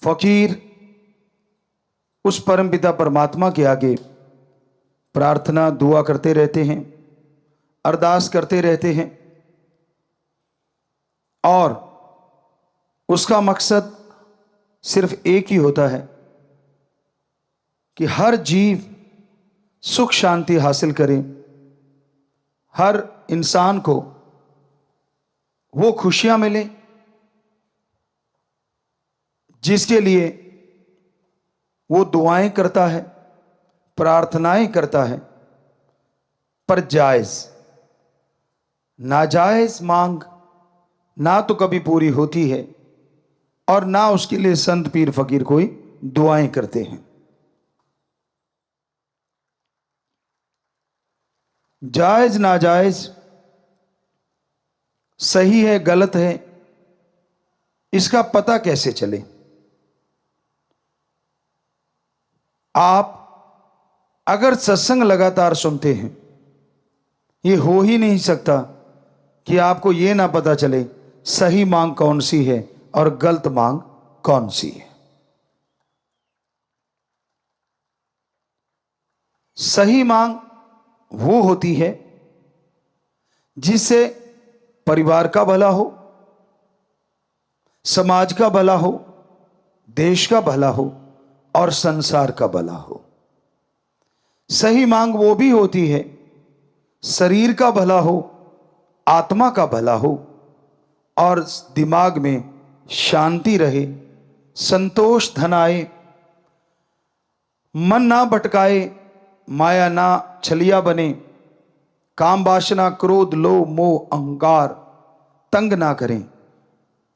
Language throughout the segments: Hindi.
फकीर उस परमपिता परमात्मा के आगे प्रार्थना दुआ करते रहते हैं, अरदास करते रहते हैं, और उसका मकसद सिर्फ एक ही होता है कि हर जीव सुख शांति हासिल करे, हर इंसान को वो खुशियां मिले जिसके लिए वो दुआएं करता है, प्रार्थनाएं करता है। पर जायज नाजायज मांग ना तो कभी पूरी होती है और ना उसके लिए संत पीर फकीर कोई दुआएं करते हैं। जायज नाजायज, सही है गलत है, इसका पता कैसे चले? आप अगर सत्संग लगातार सुनते हैं, ये हो ही नहीं सकता कि आपको ये ना पता चले सही मांग कौन सी है और गलत मांग कौन सी है। सही मांग वो होती है जिससे परिवार का भला हो, समाज का भला हो, देश का भला हो और संसार का भला हो। सही मांग वो भी होती है शरीर का भला हो, आत्मा का भला हो और दिमाग में शांति रहे, संतोष धन आए, मन ना भटकाए, माया ना छलिया बने, काम वासना क्रोध लोभ मोह अहंकार तंग ना करें।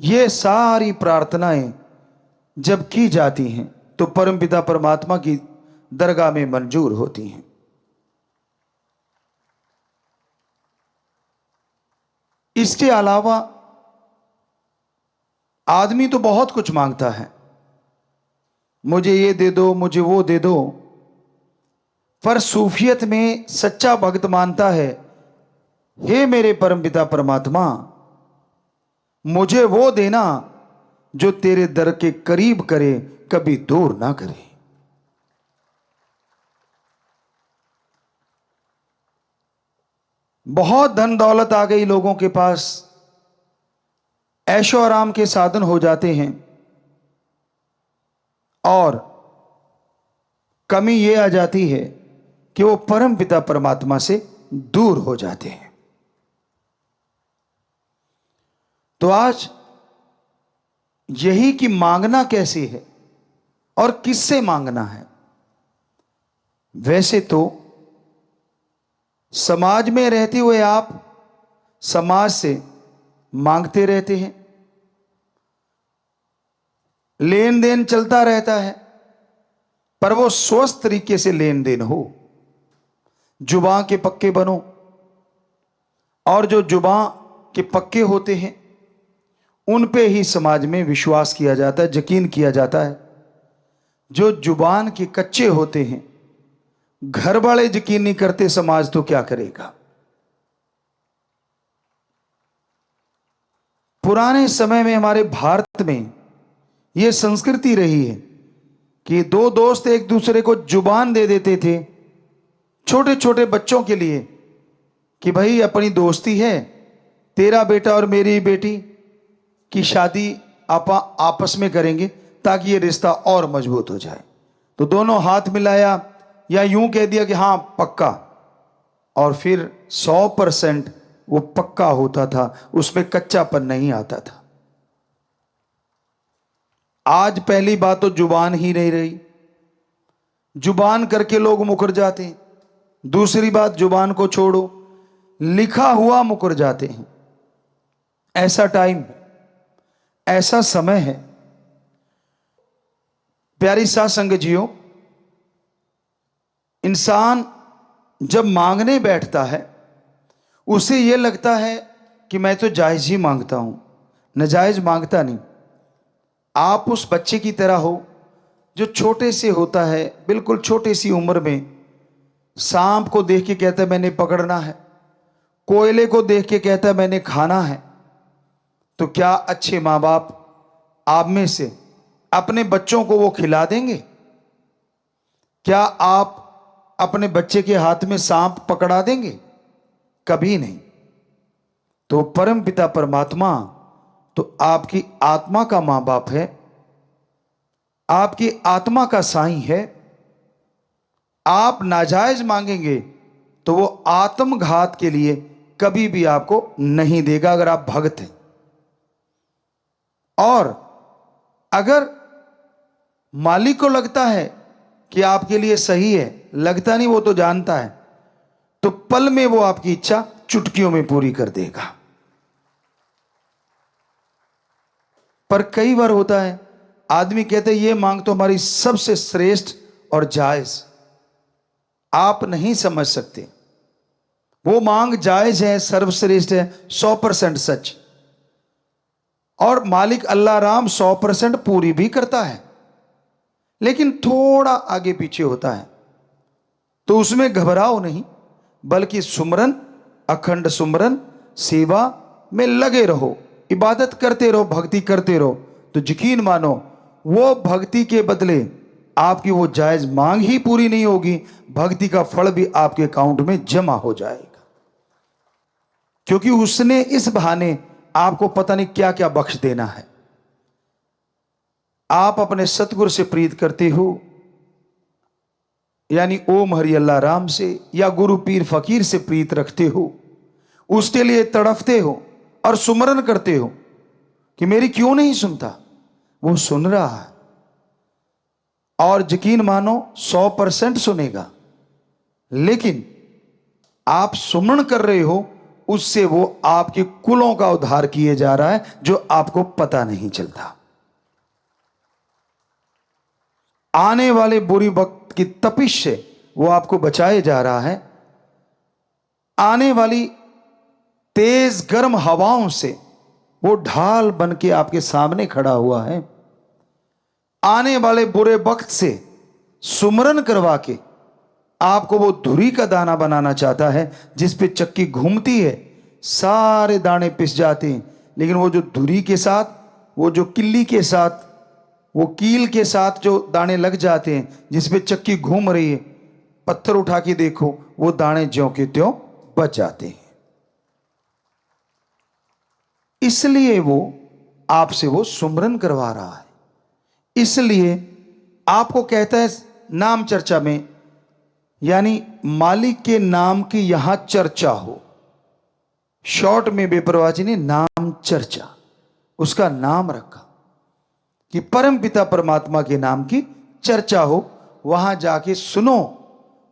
ये सारी प्रार्थनाएं जब की जाती हैं तो परमपिता परमात्मा की दरगाह में मंजूर होती हैं। इसके अलावा आदमी तो बहुत कुछ मांगता है, मुझे ये दे दो, मुझे वो दे दो, पर सूफियत में सच्चा भक्त मानता है, हे मेरे परमपिता परमात्मा, मुझे वो देना जो तेरे दर के करीब करे, कभी दूर ना करे। बहुत धन दौलत आ गई लोगों के पास, ऐशो आराम के साधन हो जाते हैं, और कमी यह आ जाती है कि वो परम पिता परमात्मा से दूर हो जाते हैं। तो आज यही कि मांगना कैसे है और किससे मांगना है। वैसे तो समाज में रहते हुए आप समाज से मांगते रहते हैं, लेन देन चलता रहता है, पर वो स्वस्थ तरीके से लेन देन हो। जुबान के पक्के बनो, और जो जुबान के पक्के होते हैं उन पे ही समाज में विश्वास किया जाता है, यकीन किया जाता है। जो जुबान के कच्चे होते हैं, घर वाले यकीन नहीं करते, समाज तो क्या करेगा। पुराने समय में हमारे भारत में यह संस्कृति रही है कि दो दोस्त एक दूसरे को जुबान दे देते थे छोटे छोटे बच्चों के लिए कि भाई अपनी दोस्ती है, तेरा बेटा और मेरी बेटी की शादी आपस में करेंगे ताकि ये रिश्ता और मजबूत हो जाए। तो दोनों हाथ मिलाया या यूं कह दिया कि हाँ पक्का, और फिर 100% वो पक्का होता था, उसमें कच्चापन नहीं आता था। आज पहली बात तो जुबान ही नहीं रही, जुबान करके लोग मुकर जाते हैं। दूसरी बात, जुबान को छोड़ो, लिखा हुआ मुकर जाते हैं। ऐसा टाइम है, ऐसा समय है। प्यारी साध संगत जियो, इंसान जब मांगने बैठता है उसे यह लगता है कि मैं तो जायज ही मांगता हूं, नाजायज मांगता नहीं। आप उस बच्चे की तरह हो जो छोटे से होता है, बिल्कुल छोटी सी उम्र में सांप को देख के कहता है मैंने पकड़ना है, कोयले को देख के कहता है मैंने खाना है। तो क्या अच्छे माँ बाप आप में से अपने बच्चों को वो खिला देंगे? क्या आप अपने बच्चे के हाथ में सांप पकड़ा देंगे? कभी नहीं। तो परम पिता परमात्मा तो आपकी आत्मा का मां बाप है, आपकी आत्मा का साईं है। आप नाजायज मांगेंगे तो वो आत्मघात के लिए कभी भी आपको नहीं देगा, अगर आप भक्त हैं। और अगर मालिक को लगता है कि आपके लिए सही है, लगता नहीं, वो तो जानता है, तो पल में वो आपकी इच्छा चुटकियों में पूरी कर देगा। पर कई बार होता है, आदमी कहते हैं ये मांग तो हमारी सबसे श्रेष्ठ और जायज। आप नहीं समझ सकते, वो मांग जायज है, सर्वश्रेष्ठ है, 100% सच, और मालिक अल्लाह राम 100% पूरी भी करता है। लेकिन थोड़ा आगे पीछे होता है, तो उसमें घबराओ नहीं, बल्कि सुमरन, अखंड सुमरन सेवा में लगे रहो, इबादत करते रहो, भक्ति करते रहो। तो यकीन मानो वो भक्ति के बदले आपकी वो जायज मांग ही पूरी नहीं होगी, भक्ति का फल भी आपके अकाउंट में जमा हो जाएगा। क्योंकि उसने इस बहाने आपको पता नहीं क्या क्या बख्श देना है। आप अपने सतगुरु से प्रीत करते हो, यानी ओम हरि अल्लाह राम से, या गुरु पीर फकीर से प्रीत रखते हो, उसके लिए तड़फते हो और सुमरन करते हो कि मेरी क्यों नहीं सुनता। वो सुन रहा है, और यकीन मानो 100% सुनेगा। लेकिन आप सुमरन कर रहे हो, उससे वो आपके कुलों का उद्धार किए जा रहा है, जो आपको पता नहीं चलता। आने वाले बुरी वक्त की तपिश से वो आपको बचाए जा रहा है। आने वाली तेज गर्म हवाओं से वो ढाल बन के आपके सामने खड़ा हुआ है। आने वाले बुरे वक्त से सुमरन करवा के आपको वो धुरी का दाना बनाना चाहता है, जिस पे चक्की घूमती है, सारे दाने पिस जाते हैं, लेकिन वो जो धुरी के साथ, वो जो किल्ली के साथ, वो कील के साथ जो दाने लग जाते हैं, जिस पे चक्की घूम रही है, पत्थर उठा के देखो, वो दाने ज्यों के त्यों बच जाते हैं। इसलिए वो आपसे वो सुमरन करवा रहा है। इसलिए आपको कहता है नाम चर्चा में, यानी मालिक के नाम की यहां चर्चा हो। शॉर्ट में बेपरवाह जी ने नाम चर्चा उसका नाम रखा कि परम पिता परमात्मा के नाम की चर्चा हो। वहां जाके सुनो,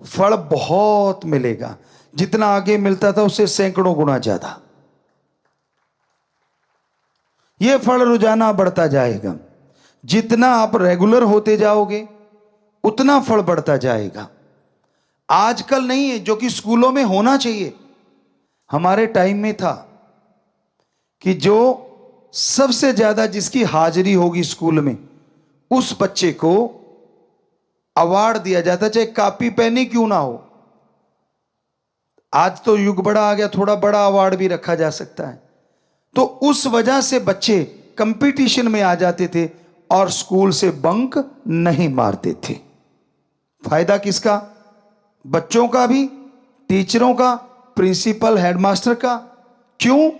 फल बहुत मिलेगा। जितना आगे मिलता था उससे सैकड़ों गुना ज्यादा यह फल रोजाना बढ़ता जाएगा। जितना आप रेगुलर होते जाओगे उतना फल बढ़ता जाएगा। आजकल नहीं है जो कि स्कूलों में होना चाहिए। हमारे टाइम में था कि जो सबसे ज्यादा जिसकी हाजिरी होगी स्कूल में, उस बच्चे को अवार्ड दिया जाता, चाहे कॉपी पेन ही क्यों ना हो। आज तो युग बड़ा आ गया, थोड़ा बड़ा अवार्ड भी रखा जा सकता है। तो उस वजह से बच्चे कंपटीशन में आ जाते थे और स्कूल से बंक नहीं मारते थे। फायदा किसका? बच्चों का भी, टीचरों का, प्रिंसिपल, हेडमास्टर का। क्यों?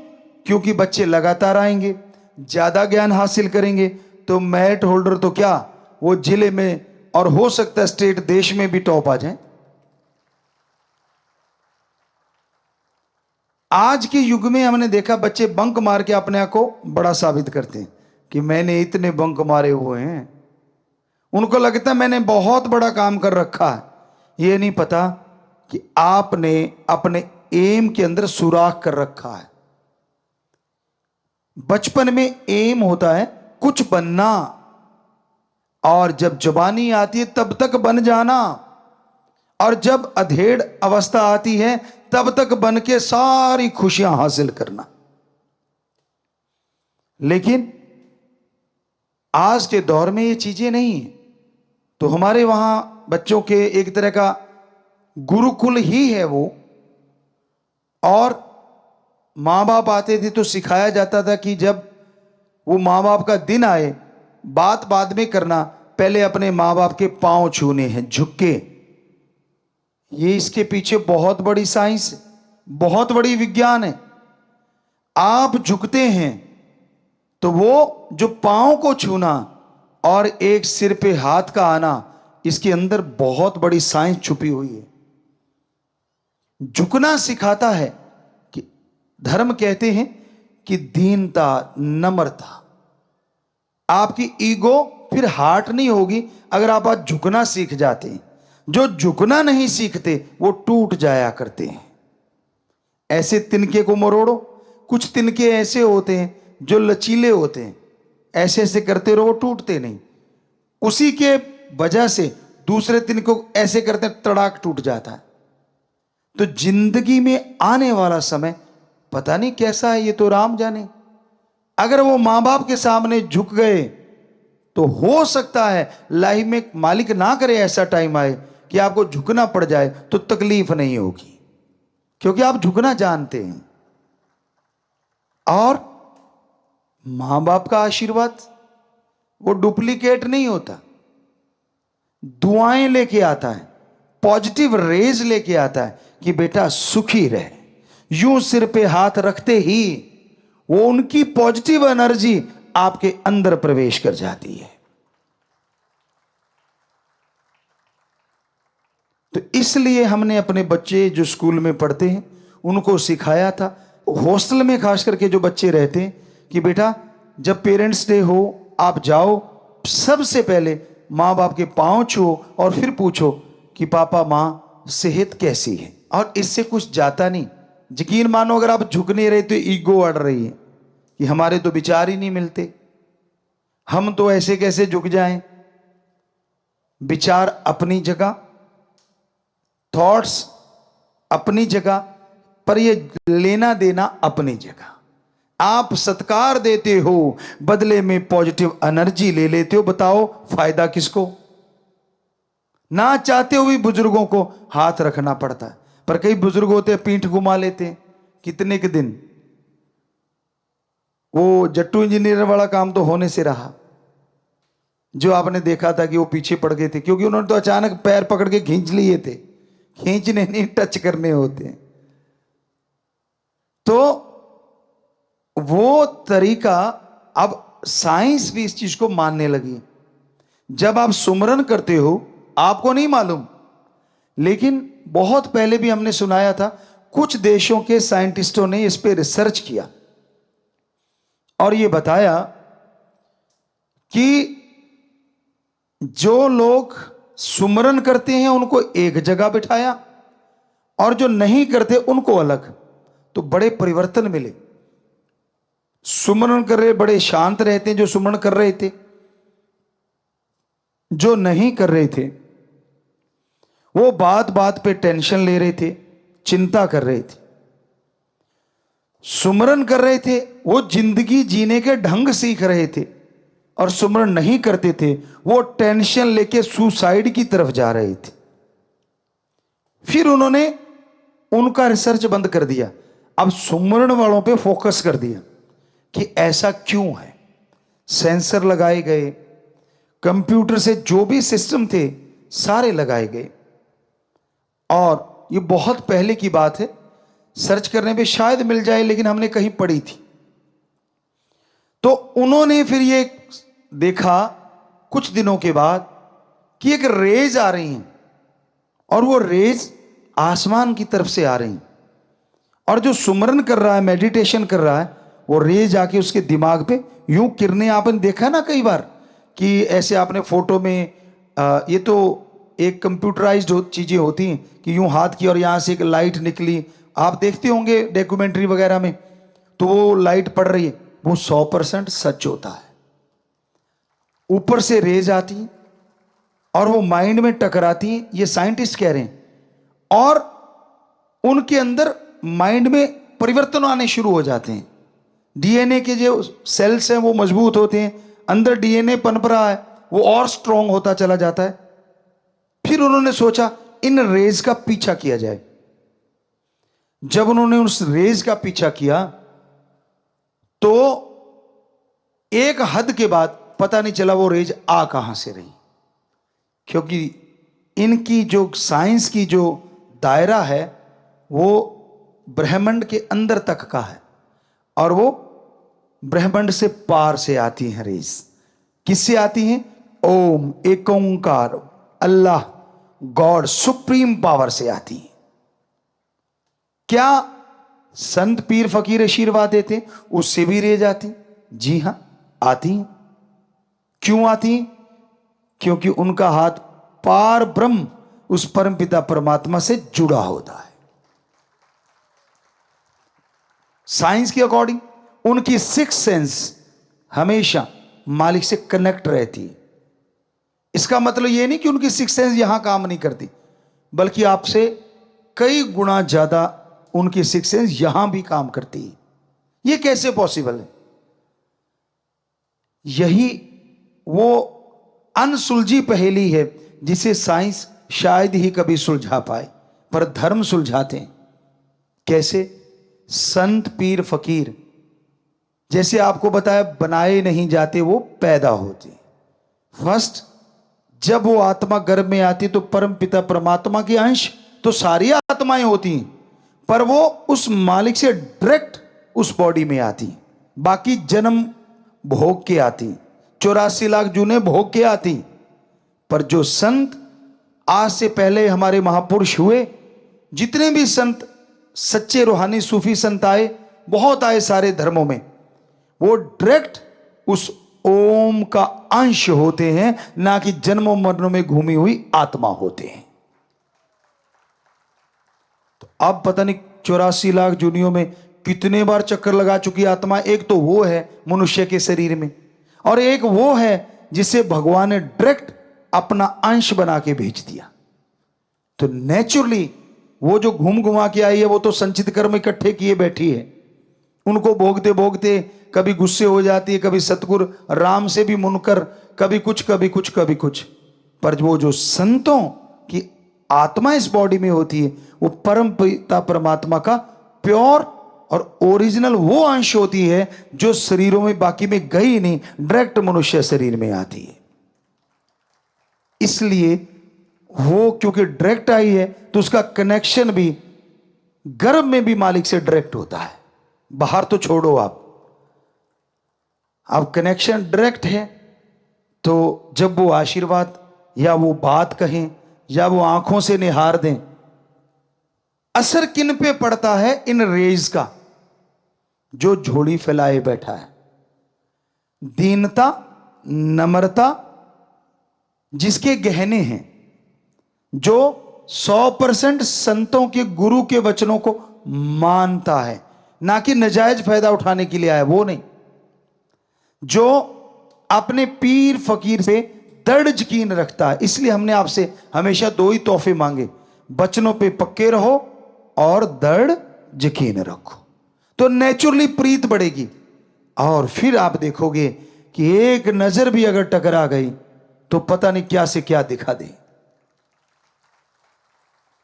क्योंकि बच्चे लगातार आएंगे, ज्यादा ज्ञान हासिल करेंगे, तो मेरिट होल्डर तो क्या, वो जिले में और हो सकता है स्टेट, देश में भी टॉप आ जाए। आज के युग में हमने देखा बच्चे बंक मार के अपने आप को बड़ा साबित करते हैं कि मैंने इतने बंक मारे हुए हैं। उनको लगता है मैंने बहुत बड़ा काम कर रखा है। ये नहीं पता कि आपने अपने एम के अंदर सुराख कर रखा है। बचपन में एम होता है कुछ बनना, और जब जवानी आती है तब तक बन जाना, और जब अधेड़ अवस्था आती है तब तक बन के सारी खुशियां हासिल करना। लेकिन आज के दौर में ये चीजें नहीं है। तो हमारे वहां बच्चों के एक तरह का गुरुकुल ही है वो, और माँ बाप आते थे तो सिखाया जाता था कि जब वो माँ बाप का दिन आए बात बाद में करना, पहले अपने माँ बाप के पांव छूने हैं झुक के। ये इसके पीछे बहुत बड़ी साइंस है, बहुत बड़ी विज्ञान है। आप झुकते हैं तो वो जो पांव को छूना और एक सिर पे हाथ का आना, इसके अंदर बहुत बड़ी साइंस छुपी हुई है। झुकना सिखाता है कि धर्म कहते हैं कि दीनता, नम्रता। आपकी ईगो फिर हार्ट नहीं होगी अगर आप आज झुकना सीख जाते हैं। जो झुकना नहीं सीखते वो टूट जाया करते हैं। ऐसे तिनके को मरोड़ो, कुछ तिनके ऐसे होते हैं जो लचीले होते हैं, ऐसे ऐसे करते रहो, टूटते नहीं। उसी के वजह से दूसरे तिनके को ऐसे करते तड़ाक टूट जाता है। तो जिंदगी में आने वाला समय पता नहीं कैसा है, ये तो राम जाने। अगर वो मां बाप के सामने झुक गए तो हो सकता है लाइफ में मालिक ना करे ऐसा टाइम आए कि आपको झुकना पड़ जाए, तो तकलीफ नहीं होगी क्योंकि आप झुकना जानते हैं। और मां बाप का आशीर्वाद वो डुप्लीकेट नहीं होता, दुआएं लेके आता है, पॉजिटिव रेज लेके आता है कि बेटा सुखी रहे। यूं सिर पे हाथ रखते ही वो उनकी पॉजिटिव एनर्जी आपके अंदर प्रवेश कर जाती है। तो इसलिए हमने अपने बच्चे जो स्कूल में पढ़ते हैं उनको सिखाया था, हॉस्टल में खास करके जो बच्चे रहते हैं, कि बेटा जब पेरेंट्स डे हो आप जाओ, सबसे पहले माँ बाप के पांव छुओ और फिर पूछो कि पापा माँ सेहत कैसी है। और इससे कुछ जाता नहीं। यकीन मानो अगर आप झुक नहीं रहे तो ईगो अड़ रही है कि हमारे तो विचार ही नहीं मिलते, हम तो ऐसे कैसे झुक जाएं। विचार अपनी जगह, थॉट्स अपनी जगह, पर ये लेना देना अपनी जगह। आप सत्कार देते हो, बदले में पॉजिटिव एनर्जी ले लेते हो। बताओ फायदा किसको। ना चाहते हुए बुजुर्गों को हाथ रखना पड़ता है, पर कई बुजुर्ग होते हैं पीठ घुमा लेते हैं कितने के दिन। वो जट्टू इंजीनियर वाला काम तो होने से रहा, जो आपने देखा था कि वो पीछे पड़ गए थे क्योंकि उन्होंने तो अचानक पैर पकड़ के खींच लिए थे। खींचने नहीं, टच करने होते हैं। तो वो तरीका, अब साइंस भी इस चीज को मानने लगी। जब आप सुमरन करते हो, आपको नहीं मालूम, लेकिन बहुत पहले भी हमने सुनाया था, कुछ देशों के साइंटिस्टों ने इस पे रिसर्च किया और ये बताया कि जो लोग सुमरन करते हैं उनको एक जगह बिठाया और जो नहीं करते उनको अलग। तो बड़े परिवर्तन मिले। सुमरन कर रहे बड़े शांत रहते हैं जो सुमरन कर रहे थे, जो नहीं कर रहे थे वो बात बात पे टेंशन ले रहे थे, चिंता कर रहे थे। सुमरन कर रहे थे वो जिंदगी जीने के ढंग सीख रहे थे, और सुमरन नहीं करते थे वो टेंशन लेके सुसाइड की तरफ जा रहे थे। फिर उन्होंने उनका रिसर्च बंद कर दिया, अब सुमरन वालों पे फोकस कर दिया कि ऐसा क्यों है। सेंसर लगाए गए, कंप्यूटर से जो भी सिस्टम थे सारे लगाए गए। और ये बहुत पहले की बात है, सर्च करने पे शायद मिल जाए, लेकिन हमने कहीं पढ़ी थी। तो उन्होंने फिर ये देखा कुछ दिनों के बाद कि एक रेज आ रही हैं और वो रेज आसमान की तरफ से आ रही हैं, और जो सुमरन कर रहा है, मेडिटेशन कर रहा है, वो रेज आके उसके दिमाग पे यूं किरणें, आपने देखा ना कई बार कि ऐसे आपने फोटो में ये तो एक कंप्यूटराइज्ड चीजें होती हैं कि यूं हाथ की और यहां से एक लाइट निकली, आप देखते होंगे डॉक्यूमेंट्री वगैरह में, तो वो लाइट पड़ रही है, वो 100% सच होता है। ऊपर से रेज आती है और वो माइंड में टकराती है, ये साइंटिस्ट कह रहे हैं, और उनके अंदर माइंड में परिवर्तन आने शुरू हो जाते हैं। डीएनए के जो सेल्स हैं वो मजबूत होते हैं, अंदर डीएनए पनप रहा है, वो और स्ट्रांग होता चला जाता है। फिर उन्होंने सोचा इन रेज का पीछा किया जाए। जब उन्होंने उस रेज का पीछा किया तो एक हद के बाद पता नहीं चला वो रेज आ कहां से रही, क्योंकि इनकी जो साइंस की जो दायरा है वो ब्रह्मांड के अंदर तक का है, और वो ब्रह्मांड से पार से आती हैं रेज। किससे आती हैं? ओम, एक ओंकार, अल्लाह, गॉड, सुप्रीम पावर से आती है। क्या संत पीर फकीर आशीर्वाद देते उससे भी रेज आती? जी हां, आती हैं। क्यों आती हैं? क्योंकि उनका हाथ पार ब्रह्म उस परमपिता परमात्मा से जुड़ा होता है। साइंस के अकॉर्डिंग उनकी सिक्स सेंस हमेशा मालिक से कनेक्ट रहती है। इसका मतलब यह नहीं कि उनकी सिक्स सेंस यहां काम नहीं करती, बल्कि आपसे कई गुना ज्यादा उनकी सिक्स सेंस यहां भी काम करती है। यह कैसे पॉसिबल है? यही वो अनसुलझी पहेली है जिसे साइंस शायद ही कभी सुलझा पाए, पर धर्म सुलझाते हैं। कैसे? संत पीर फकीर जैसे आपको बताया बनाए नहीं जाते, वो पैदा होते। फर्स्ट जब वो आत्मा गर्भ में आती तो परम पिता परमात्मा के अंश तो सारी आत्माएं होती हैं, पर वो उस मालिक से डायरेक्ट उस बॉडी में आती। बाकी जन्म भोग के आती, 84 लाख जूने भोग के आती। पर जो संत आज से पहले हमारे महापुरुष हुए, जितने भी संत सच्चे रूहानी सूफी संत आए, बहुत आए सारे धर्मों में, वो डायरेक्ट उस ओम का अंश होते हैं, ना कि जन्मों मरणों में घूमी हुई आत्मा होते हैं। तो अब पता नहीं 84 लाख जूनियों में कितने बार चक्कर लगा चुकी आत्मा। एक तो वो है मनुष्य के शरीर में, और एक वो है जिसे भगवान ने डायरेक्ट अपना अंश बना के भेज दिया। तो नेचुरली वो जो घूम घुमा के आई है, वो तो संचित कर्म इकट्ठे किए बैठी है। उनको भोगते भोगते कभी गुस्से हो जाती है, कभी सतगुरु राम से भी मुनकर, कभी कुछ कभी कुछ कभी कुछ। पर वो जो संतों की आत्मा इस बॉडी में होती है, वो परम पिता परमात्मा का प्योर और ओरिजिनल वो अंश होती है जो शरीरों में बाकी में गई नहीं, डायरेक्ट मनुष्य शरीर में आती है। इसलिए वो क्योंकि डायरेक्ट आई है तो उसका कनेक्शन भी गर्भ में भी मालिक से डायरेक्ट होता है। बाहर तो छोड़ो, आप अब कनेक्शन डायरेक्ट है। तो जब वो आशीर्वाद या वो बात कहें या वो आंखों से निहार दें, असर किन पे पड़ता है? इन रेज का। जो झोली फैलाए बैठा है, दीनता, नम्रता जिसके गहने हैं, जो 100% संतों के गुरु के वचनों को मानता है, ना कि नजायज फायदा उठाने के लिए आया, वो नहीं। जो अपने पीर फकीर से दृढ़ यकीन रखता है। इसलिए हमने आपसे हमेशा दो ही तोहफे मांगे, बचनों पे पक्के रहो और दृढ़ यकीन रखो, तो नेचुरली प्रीत बढ़ेगी। और फिर आप देखोगे कि एक नजर भी अगर टकरा गई तो पता नहीं क्या से क्या दिखा दे।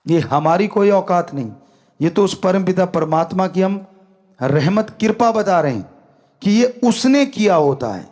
ये हमारी कोई औकात नहीं, ये तो उस परमपिता परमात्मा की हम रहमत कृपा बता रहे हैं कि ये उसने किया होता है।